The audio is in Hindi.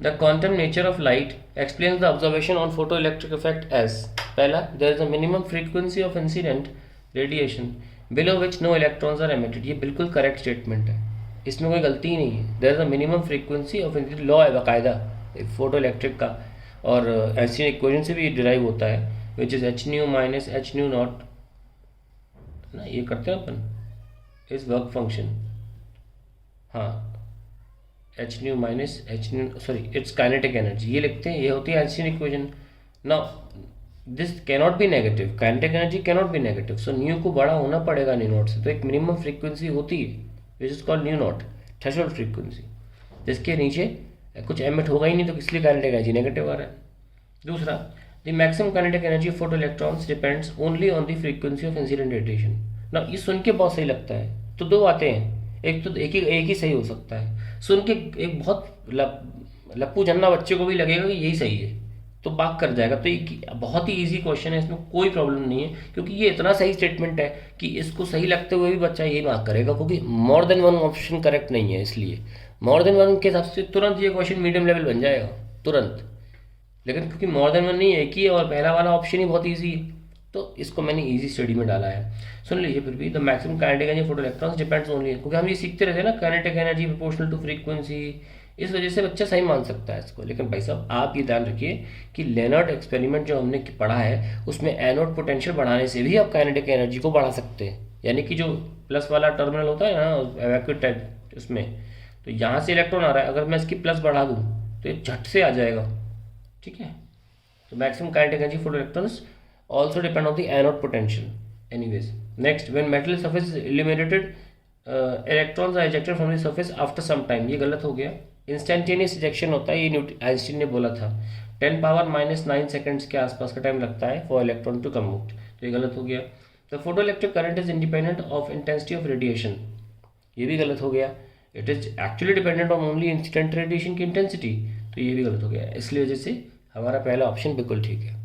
The quantum nature of light explains the observation on photoelectric effect as. पहला, there is a minimum frequency of incident radiation below which no electrons are emitted. ये बिल्कुल करेक्ट स्टेटमेंट है, इसमें कोई गलती ही नहीं है। There is a minimum frequency of law है बाकायदा फोटो इलेक्ट्रिक का, और ऐसी इक्वेशन से भी डिराइव होता है, which is H new minus H new not ना, ये करते हैं अपन इस वर्क फंक्शन। हाँ, H new minus H new, sorry it's kinetic energy, ये लिखते हैं, ये होती है Einstein equation. Now this cannot be negative, kinetic energy cannot be negative, so new को बड़ा होना पड़ेगा न्यू नॉट से। तो एक मिनिमम फ्रीक्वेंसी होती है which is called new not, threshold frequency, जिसके नीचे कुछ एमिट होगा ही नहीं, तो इसलिए काइनेटिक एनर्जी नेगेटिव आ रहा है। दूसरा, the maximum kinetic energy of photo electrons depends only on the frequency of incident radiation. ना, ये सुन के बहुत सही लगता है, तो दो बातें हैं, एक तो एक ही सही हो सकता है। सुन के एक बहुत लप्पू जन्ना बच्चे को भी लगेगा कि यही सही है, तो बात कर जाएगा। तो एक बहुत ही इजी क्वेश्चन है, इसमें कोई प्रॉब्लम नहीं है, क्योंकि ये इतना सही स्टेटमेंट है कि इसको सही लगते हुए भी बच्चा यही मार्क करेगा, क्योंकि more than one option correct नहीं है। इसलिए मोर देन वन के हिसाब से तुरंत ये क्वेश्चन मीडियम लेवल बन जाएगा तुरंत, लेकिन क्योंकि मोर देन वन नहीं है, एक ही है, और पहला वाला ऑप्शन ही बहुत ईजी है, तो इसको मैंने इजी स्टडी में डाला है। सुन लीजिए फिर भी, the maximum kinetic energy photo electrons depends only, क्योंकि हम ये सीखते रहते हैं ना, kinetic energy proportional to frequency, इस वजह से बच्चा सही मान सकता है इसको। लेकिन भाई साहब आप ये ध्यान रखिए कि लेनर्ड एक्सपेरिमेंट जो हमने पढ़ा है, उसमें एनोड पोटेंशियल बढ़ाने से भी आप काइनेटिक एनर्जी को बढ़ा सकते हैं। यानी कि जो प्लस वाला टर्मिनल होता है ना वैक्यूम टाइप, उसमें तो यहाँ से इलेक्ट्रॉन आ रहा है, अगर मैं इसकी प्लस बढ़ा दूँ तो ये झट से आ जाएगा, ठीक है। तो maximum kinetic energy for electrons also depend on the anode potential. Anyways, next, when metal surface is illuminated, electrons are ejected from the surface after some time. ये गलत हो गया, इंस्टेंटेनियस इजेक्शन होता है, ये आइंस्टीन ने बोला था। 10⁻⁹ सेकेंड्स के आसपास का टाइम लगता है for electron to come out, तो ये गलत हो गया। The photo electric current is independent of intensity of radiation, ये भी गलत हो गया। It is actually dependent on only incident radiation की इंटेंसिटी, तो ये भी गलत हो गया। इसलिए वजह से हमारा पहला ऑप्शन बिल्कुल ठीक है।